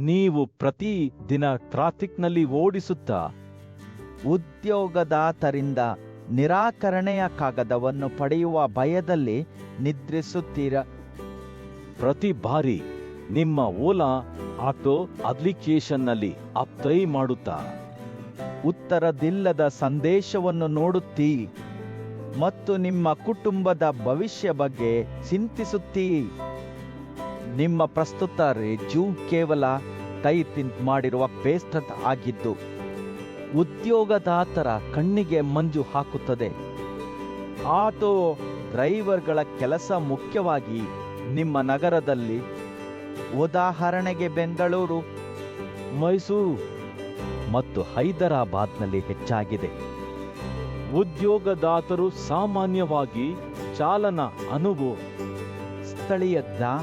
ನೀವು ಪ್ರತಿ ದಿನ ಟ್ರಾಫಿಕ್ನಲ್ಲಿ ಓಡಿಸುತ್ತಾ ಉದ್ಯೋಗದಾತರಿಂದ ನಿರಾಕರಣೆಯ ಕಾಗದವನ್ನು ಪಡೆಯುವ ಭಯದಲ್ಲಿ ನಿದ್ರಿಸುತ್ತೀರ. ಪ್ರತಿ ಬಾರಿ ನಿಮ್ಮ ಓಲಾ ಆಟೋ ಅಪ್ಲಿಕೇಶನ್ನಲ್ಲಿ ಅಪ್ಲೈ ಮಾಡುತ್ತಾ ಉತ್ತರದಿಲ್ಲದ ಸಂದೇಶವನ್ನು ನೋಡುತ್ತೀ ಮತ್ತು ನಿಮ್ಮ ಕುಟುಂಬದ ಭವಿಷ್ಯ ಬಗ್ಗೆ ಚಿಂತಿಸುತ್ತೀ. ನಿಮ್ಮ ಪ್ರಸ್ತುತ ರೆಜ್ಯೂ ಕೇವಲ ಟೈಪ್ ಮಾಡಿರುವ ಪೇಸ್ಟ್ ಆಗಿದ್ದು ಉದ್ಯೋಗದಾತರ ಕಣ್ಣಿಗೆ ಮಂಜು ಹಾಕುತ್ತದೆ. ಆಟೋ ಡ್ರೈವರ್ಗಳ ಕೆಲಸ ಮುಖ್ಯವಾಗಿ ನಿಮ್ಮ ನಗರದಲ್ಲಿ, ಉದಾಹರಣೆಗೆ ಬೆಂಗಳೂರು, ಮೈಸೂರು ಮತ್ತು ಹೈದರಾಬಾದ್ನಲ್ಲಿ ಹೆಚ್ಚಾಗಿದೆ. ಉದ್ಯೋಗದಾತರು ಸಾಮಾನ್ಯವಾಗಿ ಚಾಲನಾ ಅನುಭವ, ಸ್ಥಳೀಯ ಜ್ಞಾನ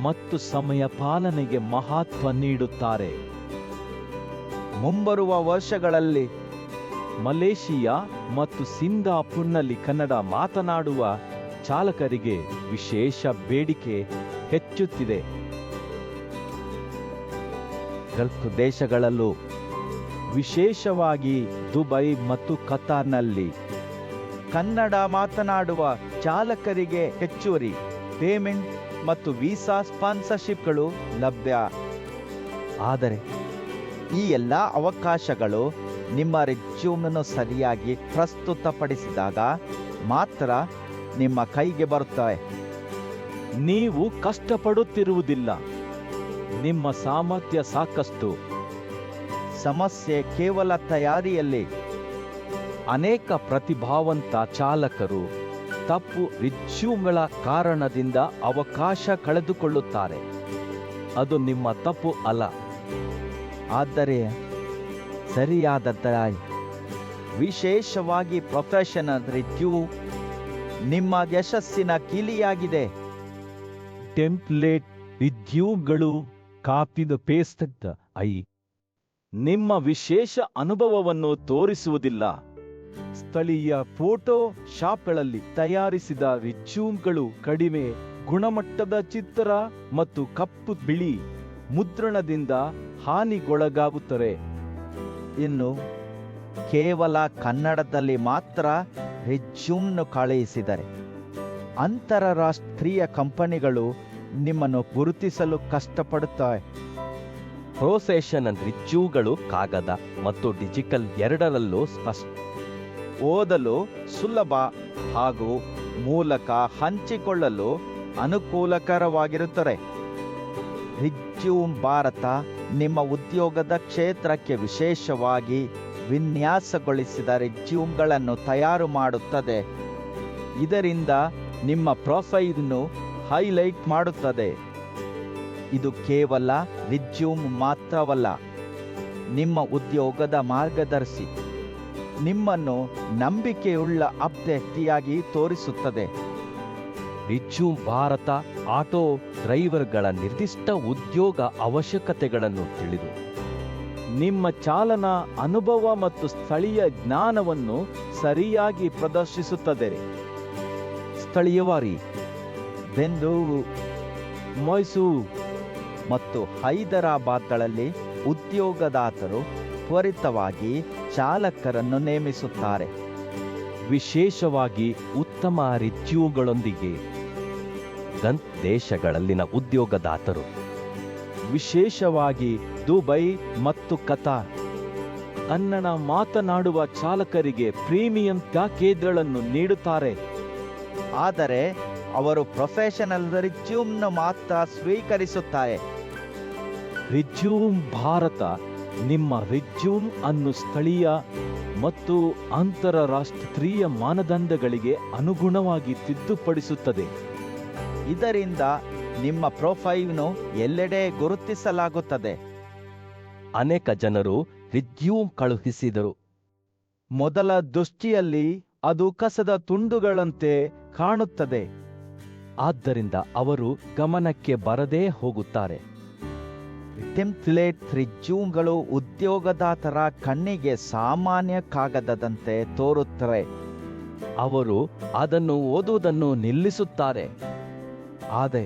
ಮತ್ತು ಸಮಯ ಪಾಲನೆಗೆ ಮಹತ್ವ ನೀಡುತ್ತಾರೆ. ಮುಂಬರುವ ವರ್ಷಗಳಲ್ಲಿ ಮಲೇಷಿಯಾ ಮತ್ತು ಸಿಂಗಾಪುರ್ನಲ್ಲಿ ಕನ್ನಡ ಮಾತನಾಡುವ ಚಾಲಕರಿಗೆ ವಿಶೇಷ ಬೇಡಿಕೆ ಹೆಚ್ಚುತ್ತಿದೆ. ಗಲ್ಫ್ ದೇಶಗಳಲ್ಲೂ, ವಿಶೇಷವಾಗಿ ದುಬೈ ಮತ್ತು ಕತಾರ್ನಲ್ಲಿ ಕನ್ನಡ ಮಾತನಾಡುವ ಚಾಲಕರಿಗೆ ಹೆಚ್ಚುವರಿ ಪೇಮೆಂಟ್ ಮತ್ತು ವೀಸಾ ಸ್ಪಾನ್ಸರ್ಶಿಪ್ಗಳು ಲಭ್ಯ. ಆದರೆ ಈ ಎಲ್ಲ ಅವಕಾಶಗಳು ನಿಮ್ಮ ರೆಜ್ಯೂಮನ್ನು ಸರಿಯಾಗಿ ಪ್ರಸ್ತುತಪಡಿಸಿದಾಗ ಮಾತ್ರ ನಿಮ್ಮ ಕೈಗೆ ಬರುತ್ತವೆ. ನೀವು ಕಷ್ಟಪಡುತ್ತಿರುವುದಿಲ್ಲ, ನಿಮ್ಮ ಸಾಮರ್ಥ್ಯ ಸಾಕಷ್ಟು. ಸಮಸ್ಯೆ ಕೇವಲ ತಯಾರಿಯಲ್ಲಿ. ಅನೇಕ ಪ್ರತಿಭಾವಂತ ಚಾಲಕರು ತಪ್ಪು ರೆಜ್ಯೂಮ್ಗಳ ಕಾರಣದಿಂದ ಅವಕಾಶ ಕಳೆದುಕೊಳ್ಳುತ್ತಾರೆ. ಅದು ನಿಮ್ಮ ತಪ್ಪು ಅಲ್ಲ. ಆದರೆ ಸರಿಯಾದ ತಯಾರಿ, ವಿಶೇಷವಾಗಿ ಪ್ರೊಫೆಷನಲ್ ರೆಜ್ಯೂ, ನಿಮ್ಮ ಯಶಸ್ಸಿನ ಕೀಲಿಯಾಗಿದೆ. ಟೆಂಪ್ಲೇಟ್ ರೆಜ್ಯೂಮ್ಗಳು ಕಾಪಿದ ಪೇಸ್ಟ್ ನಿಮ್ಮ ವಿಶೇಷ ಅನುಭವವನ್ನು ತೋರಿಸುವುದಿಲ್ಲ. ಸ್ಥಳೀಯ ಫೋಟೋ ಶಾಪ್ಗಳಲ್ಲಿ ತಯಾರಿಸಿದ ರೆಜ್ಯೂಮ್ಗಳು ಕಡಿಮೆ ಗುಣಮಟ್ಟದ ಚಿತ್ರ ಮತ್ತು ಕಪ್ಪು ಬಿಳಿ ಮುದ್ರಣದಿಂದ ಹಾನಿಗೊಳಗಾಗುತ್ತವೆ. ಇನ್ನು ಕೇವಲ ಕನ್ನಡದಲ್ಲಿ ಮಾತ್ರ ರೆಜ್ಯೂಮ್ನು ಕಳುಹಿಸಿದರೆ ಅಂತಾರಾಷ್ಟ್ರೀಯ ಕಂಪನಿಗಳು ನಿಮ್ಮನ್ನು ಗುರುತಿಸಲು ಕಷ್ಟಪಡುತ್ತವೆ. ಪ್ರೊಫೆಷನಲ್ ರೆಜ್ಯೂಮ್ಗಳು ಕಾಗದ ಮತ್ತು ಡಿಜಿಟಲ್ ಎರಡರಲ್ಲೂ ಸ್ಪಷ್ಟ, ಓದಲು ಸುಲಭ ಹಾಗೂ ಮೂಲಕ ಹಂಚಿಕೊಳ್ಳಲು ಅನುಕೂಲಕರವಾಗಿರುತ್ತದೆ. ರೆಜ್ಯೂಮ್ ಭಾರತ ನಿಮ್ಮ ಉದ್ಯೋಗದ ಕ್ಷೇತ್ರಕ್ಕೆ ವಿಶೇಷವಾಗಿ ವಿನ್ಯಾಸಗೊಳಿಸಿದ ರೆಜ್ಯೂಮ್ಗಳನ್ನು ತಯಾರು ಮಾಡುತ್ತದೆ. ಇದರಿಂದ ನಿಮ್ಮ ಪ್ರೊಫೈಲ್ను ಹೈಲೈಟ್ ಮಾಡುತ್ತದೆ. ಇದು ಕೇವಲ ರೆಜ್ಯೂಮ್ ಮಾತ್ರವಲ್ಲ, ನಿಮ್ಮ ಉದ್ಯೋಗದ ಮಾರ್ಗದರ್ಶಿ, ನಿಮ್ಮನ್ನು ನಂಬಿಕೆಯುಳ್ಳ ಅಭ್ಯರ್ಥಿಯಾಗಿ ತೋರಿಸುತ್ತದೆ. ರೆಜ್ಯೂಮ್ ಭಾರತ ಆಟೋ ಡ್ರೈವರ್ಗಳ ನಿರ್ದಿಷ್ಟ ಉದ್ಯೋಗ ಅವಶ್ಯಕತೆಗಳನ್ನು ತಿಳಿದು ನಿಮ್ಮ ಚಾಲನಾ ಅನುಭವ ಮತ್ತು ಸ್ಥಳೀಯ ಜ್ಞಾನವನ್ನು ಸರಿಯಾಗಿ ಪ್ರದರ್ಶಿಸುತ್ತದೆ. ಸ್ಥಳೀಯವಾಗಿ ಬೆಂಗಳೂರು, ಮೈಸೂರು ಮತ್ತು ಹೈದರಾಬಾದ್ಗಳಲ್ಲಿ ಉದ್ಯೋಗದಾತರು ತ್ವರಿತವಾಗಿ ಚಾಲಕರನ್ನು ನೇಮಿಸುತ್ತಾರೆ. ವಿಶೇಷವಾಗಿ ಉತ್ತಮ ರೆಜ್ಯೂಮ್ಗಳೊಂದಿಗೆ. ಗಲ್ಫ್ ದೇಶಗಳಲ್ಲಿನ ಉದ್ಯೋಗದಾತರು, ವಿಶೇಷವಾಗಿ ದುಬೈ ಮತ್ತು ಕತಾರ್, ಕನ್ನಡ ಮಾತನಾಡುವ ಚಾಲಕರಿಗೆ ಪ್ರೀಮಿಯಂ ಪ್ಯಾಕೇಜ್ಗಳನ್ನು ನೀಡುತ್ತಾರೆ. ಆದರೆ ಅವರು ಪ್ರೊಫೆಷನಲ್ ರೆಜ್ಯೂಮ್ನ ಮಾತ್ರ ಸ್ವೀಕರಿಸುತ್ತಾರೆ. ರೆಜ್ಯೂಮ್ ಭಾರತ ನಿಮ್ಮ ರೆಜ್ಯೂಮ್ ಅನ್ನು ಸ್ಥಳೀಯ ಮತ್ತು ಅಂತಾರಾಷ್ಟ್ರೀಯ ಮಾನದಂಡಗಳಿಗೆ ಅನುಗುಣವಾಗಿ ತಿದ್ದುಪಡಿಸುತ್ತದೆ. ಇದರಿಂದ ನಿಮ್ಮ ಪ್ರೊಫೈಲ್ನು ಎಲ್ಲೆಡೆ ಗುರುತಿಸಲಾಗುತ್ತದೆ. ಅನೇಕ ಜನರು ರೆಜ್ಯೂಮ್ ಕಳುಹಿಸಿದರು. ಮೊದಲ ದೃಷ್ಟಿಯಲ್ಲಿ ಅದು ಕಸದ ತುಂಡುಗಳಂತೆ ಕಾಣುತ್ತದೆ. ಆದ್ದರಿಂದ ಅವರು ಗಮನಕ್ಕೆ ಬರದೇ ಹೋಗುತ್ತಾರೆ. ಟೆಂಪ್ಲೇಟ್ ರೆಜ್ಯೂಮ್ಗಳು ಉದ್ಯೋಗದಾತರ ಕಣ್ಣಿಗೆ ಸಾಮಾನ್ಯ ಕಾಗದದಂತೆ ತೋರುತ್ತವೆ. ಅವರು ಅದನ್ನು ಓದುವುದನ್ನು ನಿಲ್ಲಿಸುತ್ತಾರೆ. ಆದರೆ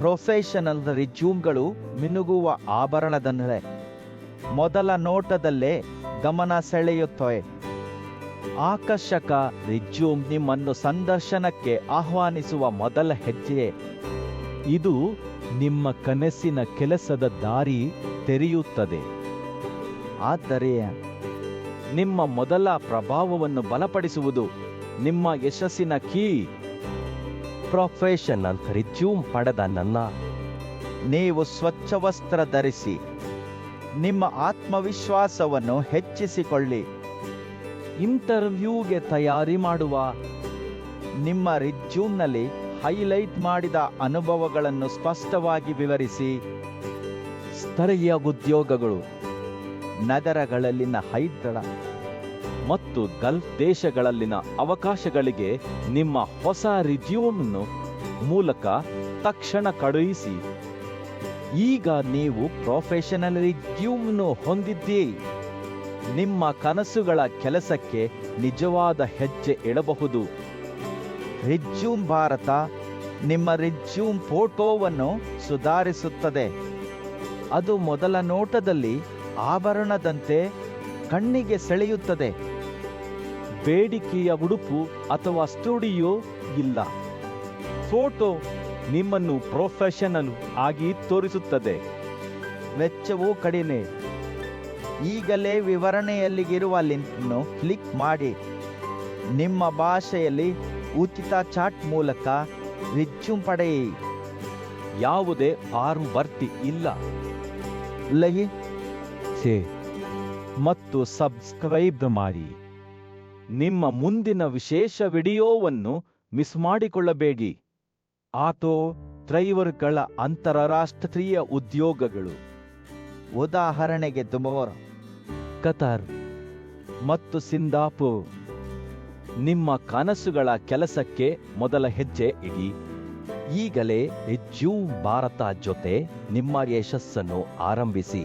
ಪ್ರೊಫೆಷನಲ್ ರಿಜ್ಯೂಮ್ಗಳು ಮಿನುಗುವ ಆಭರಣದಂತೆ ಮೊದಲ ನೋಟದಲ್ಲೇ ಗಮನ ಸೆಳೆಯುತ್ತವೆ. ಆಕರ್ಷಕ ರಿಜ್ಯೂಮ್ ನಿಮ್ಮನ್ನು ಸಂದರ್ಶನಕ್ಕೆ ಆಹ್ವಾನಿಸುವ ಮೊದಲ ಹೆಜ್ಜೆ. ಇದು ನಿಮ್ಮ ಕನಸಿನ ಕೆಲಸದ ದಾರಿ ತೆರೆಯುತ್ತದೆ. ಆದರೆ ನಿಮ್ಮ ಮೊದಲ ಪ್ರಭಾವವನ್ನು ಬಲಪಡಿಸುವುದು ನಿಮ್ಮ ಯಶಸ್ಸಿನ ಕೀ. ಪ್ರೊಫೆಷನಲ್ ರಿಜ್ಯೂಮ್ ಪಡೆದ ನನ್ನ ನೀವು ಸ್ವಚ್ಛ ವಸ್ತ್ರ ಧರಿಸಿ ನಿಮ್ಮ ಆತ್ಮವಿಶ್ವಾಸವನ್ನು ಹೆಚ್ಚಿಸಿಕೊಳ್ಳಿ. ಇಂಟರ್ವ್ಯೂಗೆ ತಯಾರಿ ಮಾಡುವ ನಿಮ್ಮ ರಿಜ್ಯೂಮ್ನಲ್ಲಿ ಹೈಲೈಟ್ ಮಾಡಿದ ಅನುಭವಗಳನ್ನು ಸ್ಪಷ್ಟವಾಗಿ ವಿವರಿಸಿ. ಸ್ಥಳೀಯ ಉದ್ಯೋಗಗಳು ನಗರಗಳಲ್ಲಿನ ಹೈದಳ ಮತ್ತು ಗಲ್ಫ್ ದೇಶಗಳಲ್ಲಿನ ಅವಕಾಶಗಳಿಗೆ ನಿಮ್ಮ ಹೊಸ ರಿಜ್ಯೂಮ್ನ ಮೂಲಕ ತಕ್ಷಣ ಕಳುಹಿಸಿ. ಈಗ ನೀವು ಪ್ರೊಫೆಷನಲ್ ರಿಜ್ಯೂಮ್ನು ಹೊಂದಿದ್ದೀರಿ. ನಿಮ್ಮ ಕನಸುಗಳ ಕೆಲಸಕ್ಕೆ ನಿಜವಾದ ಹೆಜ್ಜೆ ಇಡಬಹುದು. ರಿಜ್ಯೂಮ್ ಭಾರತ ನಿಮ್ಮ ರಿಜ್ಯೂಮ್ ಫೋಟೋವನ್ನು ಸುಧಾರಿಸುತ್ತದೆ. ಅದು ಮೊದಲ ನೋಟದಲ್ಲಿ ಆಭರಣದಂತೆ ಕಣ್ಣಿಗೆ ಸೆಳೆಯುತ್ತದೆ. ಬೇಡಿಕೆಯ ಉಡುಪು ಅಥವಾ ಸ್ಟುಡಿಯೋ ಇಲ್ಲ. ಫೋಟೋ ನಿಮ್ಮನ್ನು ಪ್ರೊಫೆಷನಲ್ ಆಗಿ ತೋರಿಸುತ್ತದೆ. ವೆಚ್ಚವೂ ಕಡಿಮೆ. ಈಗಲೇ ವಿವರಣೆಯಲ್ಲಿರುವ ಲಿಂಕ್ನ್ನು ಕ್ಲಿಕ್ ಮಾಡಿ. ನಿಮ್ಮ ಭಾಷೆಯಲ್ಲಿ ಉಚಿತ ಚಾಟ್ ಮೂಲಕ ರಿಜ್ಯೂಮ್ ಪಡೆಯಿ. ಯಾವುದೇ ಫಾರ್ಮ್ ಭರ್ತಿ ಇಲ್ಲ. ಲಗಿ ಮತ್ತು ಸಬ್ಸ್ಕ್ರೈಬ್ ಮಾಡಿ. ನಿಮ್ಮ ಮುಂದಿನ ವಿಶೇಷ ವಿಡಿಯೋವನ್ನು ಮಿಸ್ ಮಾಡಿಕೊಳ್ಳಬೇಡಿ. ಆಟೋ ಡ್ರೈವರ್ಗಳ ಅಂತಾರಾಷ್ಟ್ರೀಯ ಉದ್ಯೋಗಗಳು, ಉದಾಹರಣೆಗೆ ದುಬಾರ್, ಕತಾರ್ ಮತ್ತು ಸಿಂಗಾಪುರ್. ನಿಮ್ಮ ಕನಸುಗಳ ಕೆಲಸಕ್ಕೆ ಮೊದಲ ಹೆಜ್ಜೆ ಇಡಿ. ಈಗಲೇ ರಿಜ್ಯೂಮ್ ಭಾರತ ಜೊತೆ ನಿಮ್ಮ ಯಶಸ್ಸನ್ನು ಆರಂಭಿಸಿ.